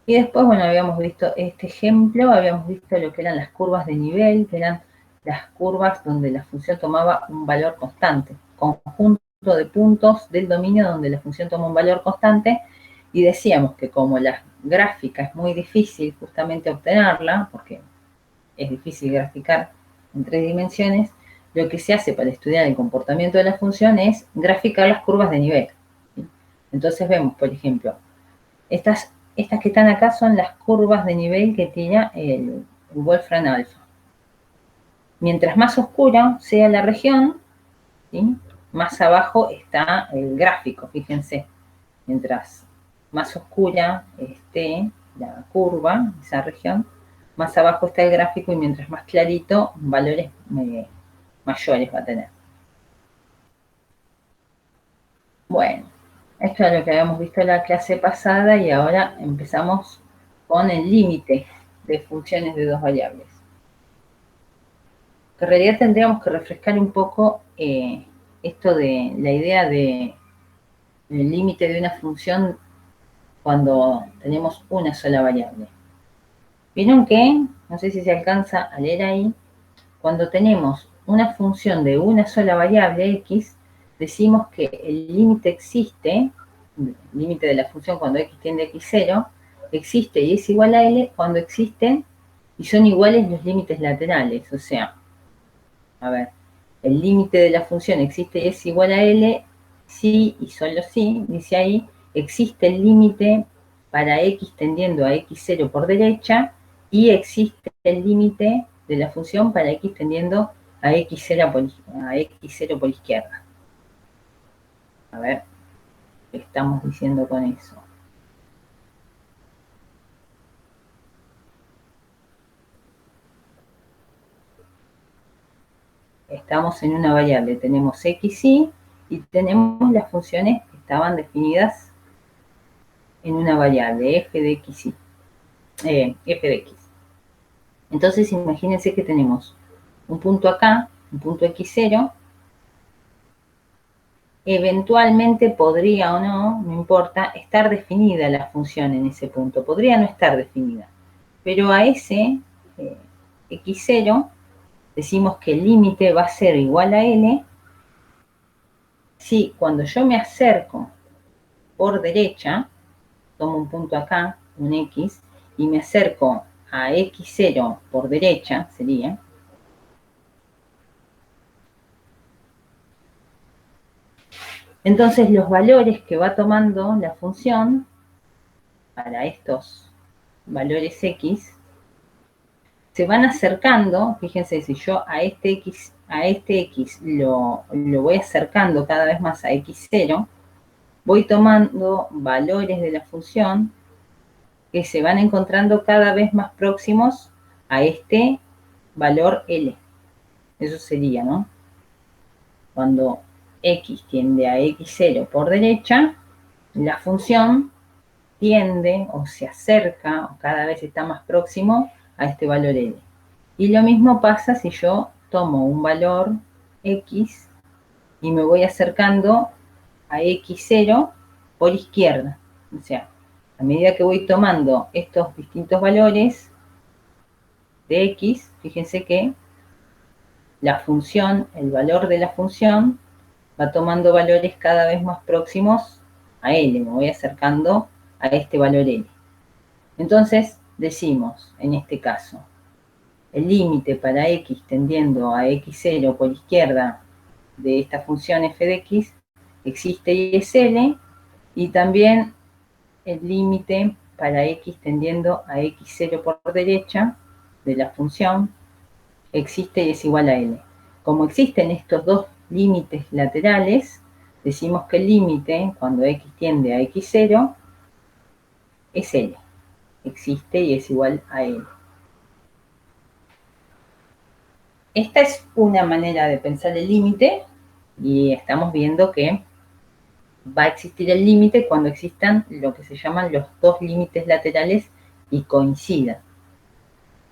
Y después, bueno, habíamos visto este ejemplo, habíamos visto lo que eran las curvas de nivel, que eran las curvas donde la función tomaba un valor constante, conjunto de puntos del dominio donde la función toma un valor constante, y decíamos que como la gráfica es muy difícil justamente obtenerla, porque es difícil graficar en 3 dimensiones, lo que se hace para estudiar el comportamiento de la función es graficar las curvas de nivel. ¿Sí? Entonces vemos, por ejemplo, estas que están acá son las curvas de nivel que tiene el Wolfram Alpha. Mientras más oscura sea la región, ¿sí? Más abajo está el gráfico, fíjense. Mientras más oscura esté la curva, esa región, más abajo está el gráfico, y mientras más clarito, valores mayores va a tener. Bueno, esto es lo que habíamos visto en la clase pasada, y ahora empezamos con el límite de funciones de dos variables. Que en realidad tendríamos que refrescar un poco esto de la idea de el límite de una función cuando tenemos una sola variable. Vieron que, no sé si se alcanza a leer ahí, cuando tenemos una función de una sola variable x, decimos que el límite existe, el límite de la función cuando x tiende a x0, existe y es igual a L cuando existen y son iguales los límites laterales. O sea, a ver, el límite de la función existe y es igual a L si y solo si, dice ahí, existe el límite para x tendiendo a x0 por derecha y existe el límite de la función para x tendiendo a x0 por izquierda. A ver, ¿qué estamos diciendo con eso? Estamos en una variable, tenemos xy y tenemos las funciones que estaban definidas en una variable, f de xy, f de x. Entonces imagínense que tenemos un punto acá, un punto x0, eventualmente podría o no, no importa, estar definida la función en ese punto, podría no estar definida, pero a ese x0 decimos que el límite va a ser igual a L si cuando yo me acerco por derecha, tomo un punto acá, un x, y me acerco a x0 por derecha, sería, entonces los valores que va tomando la función para estos valores x se van acercando. Fíjense, si yo a este x lo voy acercando cada vez más a x0, voy tomando valores de la función que se van encontrando cada vez más próximos a este valor L. Eso sería, ¿no? Cuando x tiende a x0 por derecha, la función tiende o se acerca o cada vez está más próximo a este valor L. Y lo mismo pasa si yo tomo un valor x y me voy acercando a x0 por izquierda. O sea, a medida que voy tomando estos distintos valores de x, fíjense que la función, el valor de la función, va tomando valores cada vez más próximos a L. Me voy acercando a este valor L. Entonces, decimos, en este caso, el límite para x tendiendo a x0 por izquierda de esta función f de x existe y es L, y también el límite para x tendiendo a x0 por derecha de la función existe y es igual a L. Como existen estos dos límites laterales, decimos que el límite cuando x tiende a x0 es L, existe y es igual a L. Esta es una manera de pensar el límite, y estamos viendo que va a existir el límite cuando existan lo que se llaman los dos límites laterales y coincidan.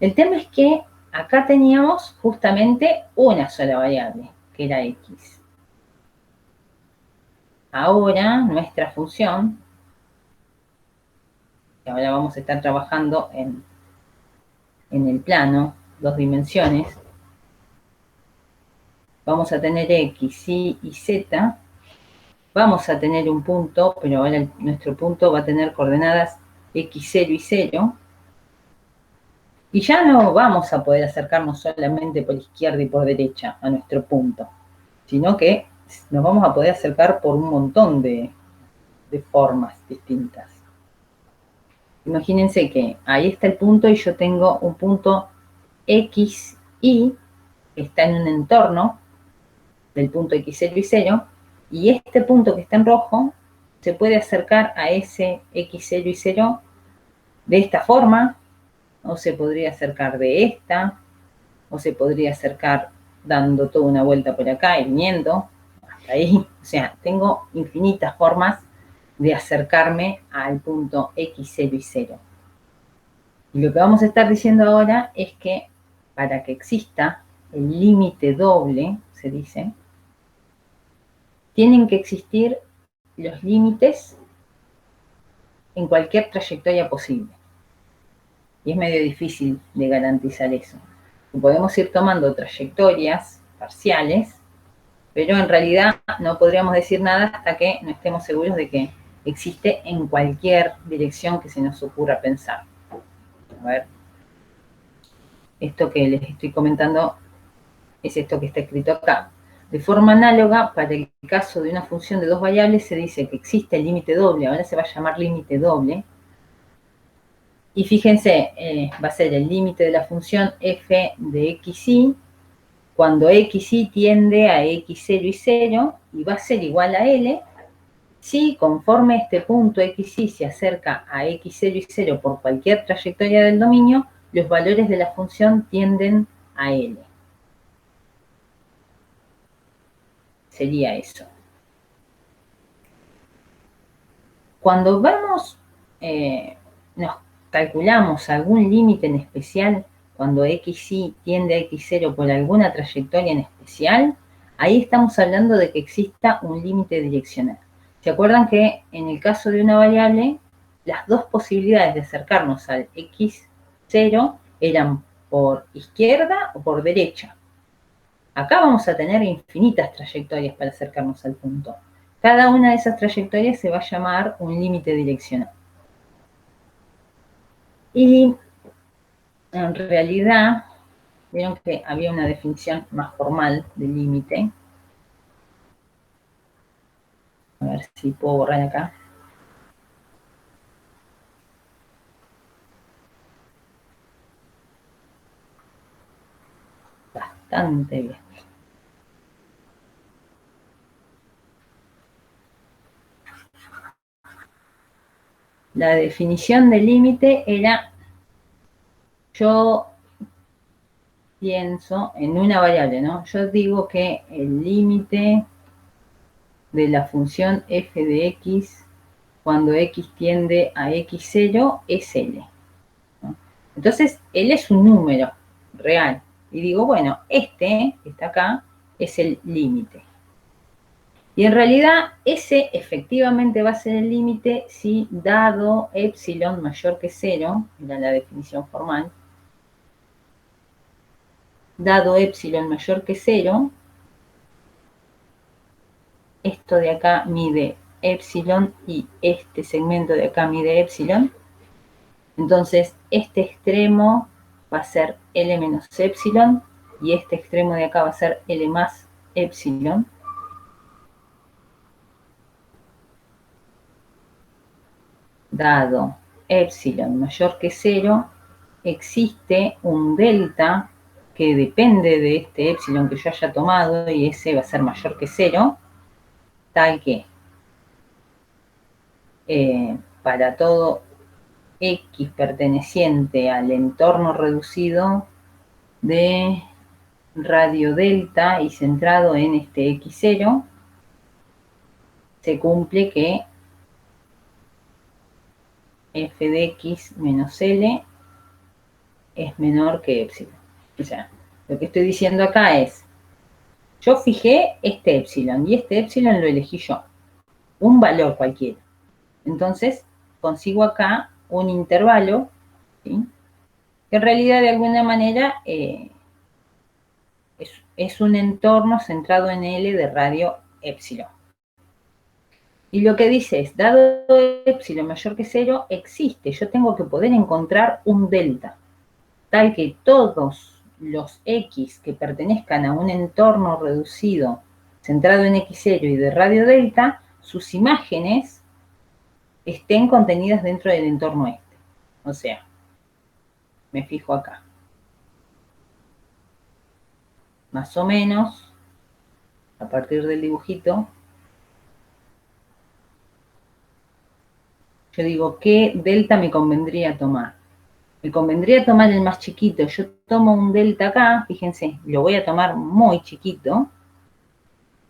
El tema es que acá teníamos justamente una sola variable, que era x. Ahora nuestra función ahora vamos a estar trabajando en el plano, 2 dimensiones, vamos a tener X, Y y Z, vamos a tener un punto, pero ahora nuestro punto va a tener coordenadas X0 y 0, y ya no vamos a poder acercarnos solamente por izquierda y por derecha a nuestro punto, sino que nos vamos a poder acercar por un montón de formas distintas. Imagínense que ahí está el punto y yo tengo un punto X, Y, que está en un entorno del punto X0 y 0, y este punto que está en rojo se puede acercar a ese X0 y 0 de esta forma, o se podría acercar de esta, o se podría acercar dando toda una vuelta por acá y viniendo hasta ahí. O sea, tengo infinitas formas de acercarme al punto X0 y 0. Y lo que vamos a estar diciendo ahora es que para que exista el límite doble, se dice, tienen que existir los límites en cualquier trayectoria posible. Y es medio difícil de garantizar eso. Podemos ir tomando trayectorias parciales, pero en realidad no podríamos decir nada hasta que no estemos seguros de que existe en cualquier dirección que se nos ocurra pensar. A ver, esto que les estoy comentando es esto que está escrito acá. De forma análoga, para el caso de una función de dos variables, se dice que existe el límite doble, ahora se va a llamar límite doble. Y fíjense, va a ser el límite de la función f de xy, cuando xy tiende a x0 y 0, y va a ser igual a L, si conforme este punto xy se acerca a x0 y 0 por cualquier trayectoria del dominio, los valores de la función tienden a L. Sería eso. Cuando vamos, nos calculamos algún límite en especial, cuando xy tiende a x0 por alguna trayectoria en especial, ahí estamos hablando de que exista un límite direccional. ¿Se acuerdan que en el caso de una variable, las dos posibilidades de acercarnos al x0 eran por izquierda o por derecha? Acá vamos a tener infinitas trayectorias para acercarnos al punto. Cada una de esas trayectorias se va a llamar un límite direccional. Y en realidad, vieron que había una definición más formal de límite. A ver si puedo borrar acá. Bastante bien. La definición de límite era, yo pienso en una variable, ¿no? Yo digo que el límite de la función f de x cuando x tiende a x0 es L, ¿no? Entonces, L es un número real. Y digo, bueno, este que está acá es el límite. Y en realidad, ese efectivamente va a ser el límite si dado epsilon mayor que 0, era la definición formal, dado epsilon mayor que 0, esto de acá mide epsilon y este segmento de acá mide epsilon. Entonces, este extremo va a ser L menos epsilon y este extremo de acá va a ser L más epsilon. Dado epsilon mayor que 0, existe un delta que depende de este epsilon que yo haya tomado y ese va a ser mayor que 0, tal que para todo x perteneciente al entorno reducido de radio delta y centrado en este x0, se cumple que f de x menos L es menor que epsilon. O sea, lo que estoy diciendo acá es, yo fijé este epsilon y este epsilon lo elegí yo, un valor cualquiera. Entonces, consigo acá un intervalo, ¿sí? Que en realidad de alguna manera es un entorno centrado en L de radio epsilon. Y lo que dice es, dado epsilon mayor que 0, existe, yo tengo que poder encontrar un delta, tal que todos los X que pertenezcan a un entorno reducido centrado en X0 y de radio delta, sus imágenes estén contenidas dentro del entorno este. O sea, me fijo acá. Más o menos, a partir del dibujito, yo digo, ¿qué delta me convendría tomar? Me convendría tomar el más chiquito. Yo tomo un delta acá, fíjense, lo voy a tomar muy chiquito.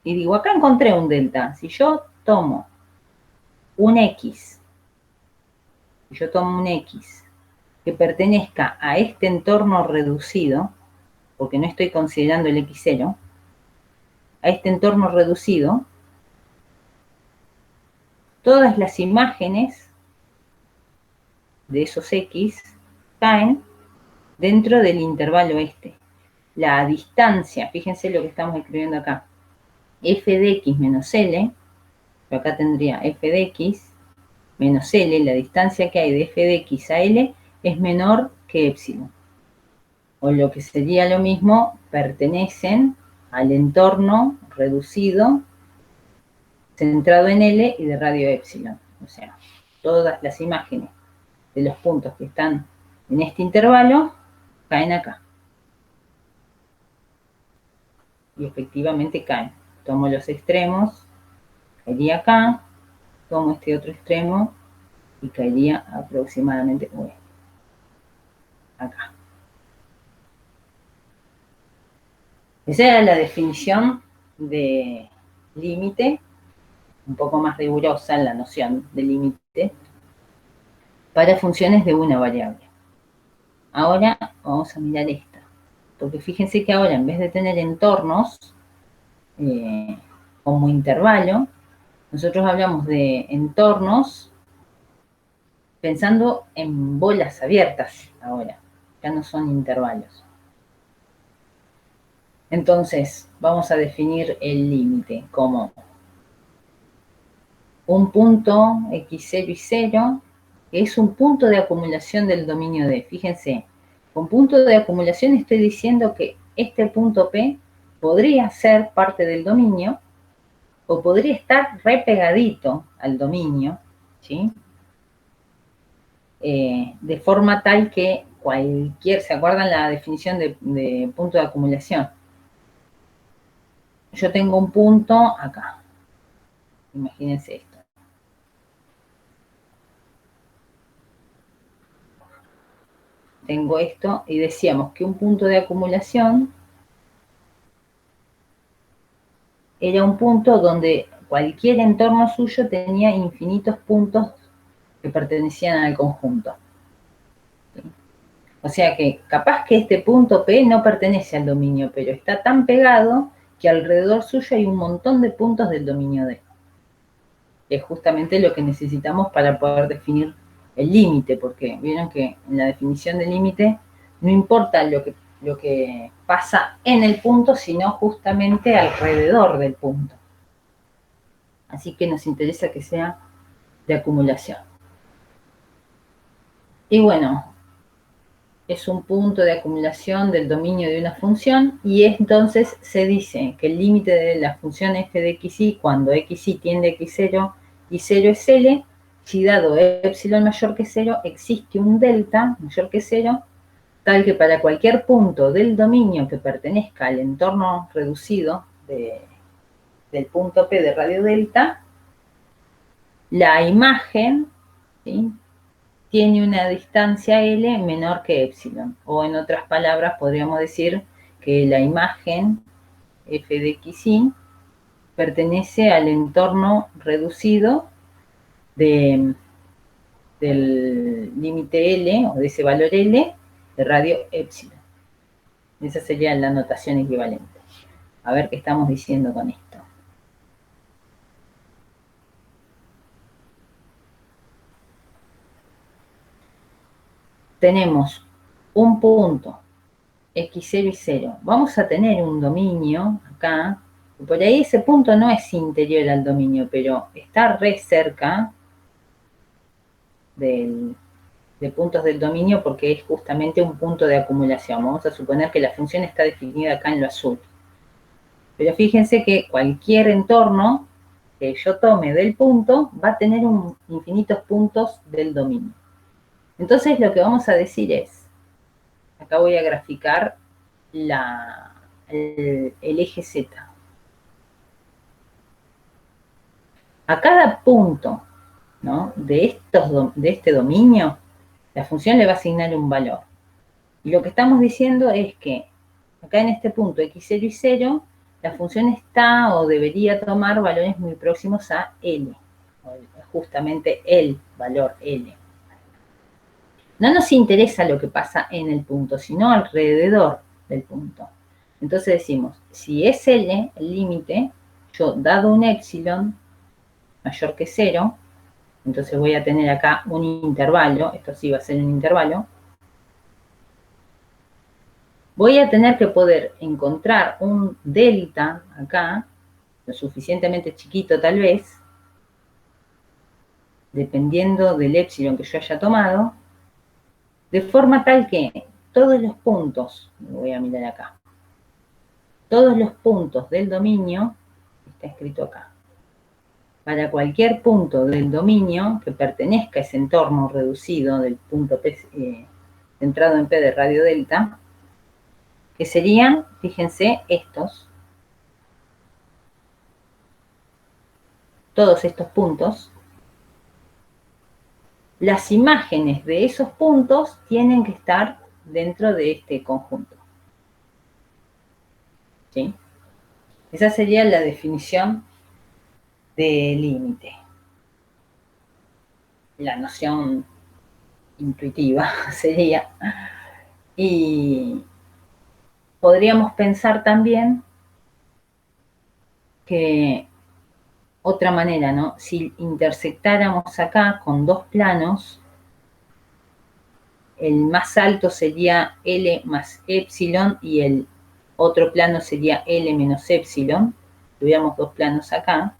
Y digo, acá encontré un delta. Si yo tomo un X, si yo tomo un X que pertenezca a este entorno reducido, porque no estoy considerando el X0, a este entorno reducido, todas las imágenes de esos X caen dentro del intervalo este. La distancia, fíjense lo que estamos escribiendo acá, f de x menos L, pero acá tendría f de x menos L, la distancia que hay de f de x a L es menor que epsilon. O lo que sería lo mismo, pertenecen al entorno reducido centrado en L y de radio epsilon. O sea, todas las imágenes de los puntos que están en este intervalo caen acá. Y efectivamente caen. Tomo los extremos, caería acá, tomo este otro extremo y caería aproximadamente acá. Esa era la definición de límite, un poco más rigurosa en la noción de límite, para funciones de una variable. Ahora vamos a mirar esta, porque fíjense que ahora en vez de tener entornos como intervalo, nosotros hablamos de entornos pensando en bolas abiertas ahora, ya no son intervalos. Entonces, vamos a definir el límite como un punto x0 y 0, que es un punto de acumulación del dominio D. Fíjense, con punto de acumulación estoy diciendo que este punto P podría ser parte del dominio o podría estar repegadito al dominio, ¿sí? De forma tal que ¿se acuerdan la definición de punto de acumulación? Yo tengo un punto acá, imagínense esto. Tengo esto y decíamos que un punto de acumulación era un punto donde cualquier entorno suyo tenía infinitos puntos que pertenecían al conjunto. O sea que capaz que este punto P no pertenece al dominio, pero está tan pegado que alrededor suyo hay un montón de puntos del dominio D. Es justamente lo que necesitamos para poder definir el límite, porque vieron que en la definición del límite no importa lo que pasa en el punto, sino justamente alrededor del punto. Así que nos interesa que sea de acumulación. Y bueno, es un punto de acumulación del dominio de una función y entonces se dice que el límite de la función f de xy cuando xy tiende a x0 y 0 es L, si dado epsilon mayor que 0 existe un delta mayor que 0, tal que para cualquier punto del dominio que pertenezca al entorno reducido del punto P de radio delta, la imagen, ¿sí?, tiene una distancia L menor que epsilon. O en otras palabras, podríamos decir que la imagen f de xy pertenece al entorno reducido del límite L, o de ese valor L, de radio epsilon. Esa sería la notación equivalente. A ver qué estamos diciendo con esto. tenemos un punto, x0 y 0. Vamos a tener un dominio acá. Por ahí ese punto no es interior al dominio, pero está re cerca de puntos del dominio porque es justamente un punto de acumulación. Vamos a suponer que la función está definida acá en lo azul. Pero fíjense que cualquier entorno que yo tome del punto va a tener infinitos puntos del dominio. Entonces lo que vamos a decir es, acá voy a graficar el eje Z. A cada punto, ¿no?, de este dominio, la función le va a asignar un valor. Y lo que estamos diciendo es que acá en este punto x0 y 0, la función está o debería tomar valores muy próximos a L, justamente el valor L. No nos interesa lo que pasa en el punto, sino alrededor del punto. Entonces decimos, si es L, el límite, yo dado un épsilon mayor que 0, entonces voy a tener acá un intervalo, esto sí va a ser un intervalo, voy a tener que poder encontrar un delta acá, lo suficientemente chiquito tal vez, dependiendo del épsilon que yo haya tomado, de forma tal que todos los puntos, voy a mirar acá, todos los puntos del dominio, está escrito acá, para cualquier punto del dominio que pertenezca a ese entorno reducido del punto P, centrado en P de radio delta, que serían, fíjense, todos estos puntos, las imágenes de esos puntos tienen que estar dentro de este conjunto. ¿Sí? Esa sería la definición de límite. La noción intuitiva sería. Y podríamos pensar también que otra manera, ¿no? Si intersectáramos acá con dos planos, el más alto sería L más épsilon y el otro plano sería L menos épsilon. Tuviéramos dos planos acá.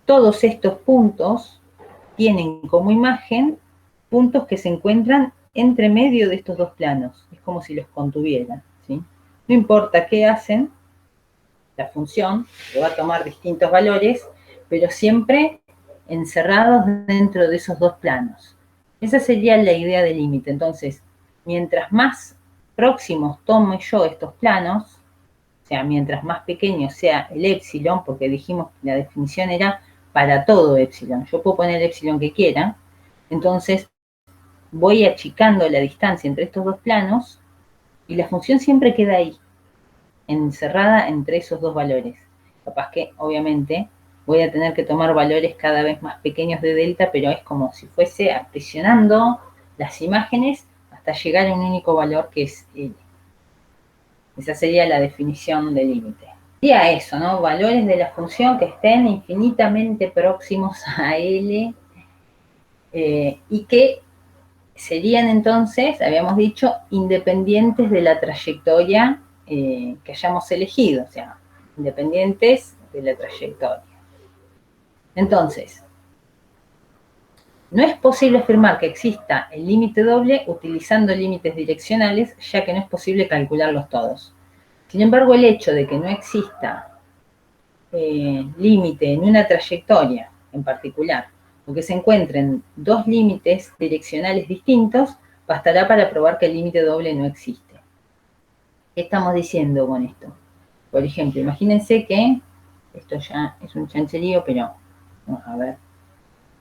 Todos estos puntos tienen como imagen puntos que se encuentran entre medio de estos dos planos. Es como si los contuvieran, ¿sí? No importa qué hacen, la función le va a tomar distintos valores, pero siempre encerrados dentro de esos dos planos. Esa sería la idea del límite. Entonces, mientras más próximos tome yo estos planos, o sea, mientras más pequeño sea el épsilon, porque dijimos que la definición era para todo épsilon, yo puedo poner el épsilon que quiera, entonces voy achicando la distancia entre estos dos planos y la función siempre queda ahí, encerrada entre esos dos valores. Capaz que, obviamente, voy a tener que tomar valores cada vez más pequeños de delta, pero es como si fuese aprisionando las imágenes hasta llegar a un único valor que es L. Esa sería la definición de límite. Sería eso, ¿no? Valores de la función que estén infinitamente próximos a L y que serían entonces, habíamos dicho, independientes de la trayectoria que hayamos elegido, o sea, independientes de la trayectoria. Entonces, no es posible afirmar que exista el límite doble utilizando límites direccionales, ya que no es posible calcularlos todos. Sin embargo, el hecho de que no exista límite en una trayectoria en particular, o que se encuentren dos límites direccionales distintos, bastará para probar que el límite doble no existe. ¿Qué estamos diciendo con esto? Por ejemplo, imagínense que, esto ya es un chancherío, pero vamos a ver.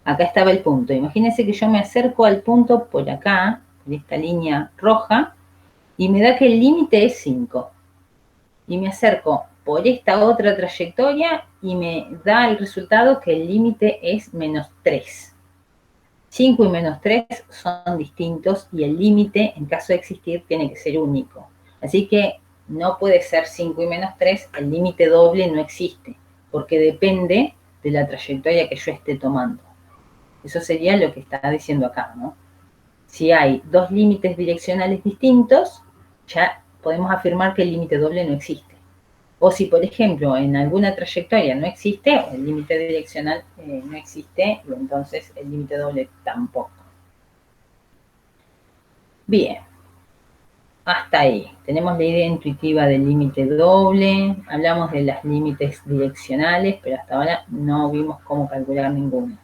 Acá estaba el punto. Imagínense que yo me acerco al punto por acá, por esta línea roja, y me da que el límite es 5. Y me acerco por esta otra trayectoria y me da el resultado que el límite es menos 3. 5 y menos 3 son distintos y el límite, en caso de existir, tiene que ser único. Así que no puede ser 5 y menos 3, el límite doble no existe, porque depende de la trayectoria que yo esté tomando. Eso sería lo que está diciendo acá, ¿no? Si hay dos límites direccionales distintos, ya podemos afirmar que el límite doble no existe. O si, por ejemplo, en alguna trayectoria no existe, o el límite direccional no existe, y entonces el límite doble tampoco. Bien, hasta ahí. Tenemos la idea intuitiva del límite doble, hablamos de los límites direccionales, pero hasta ahora no vimos cómo calcular ninguno.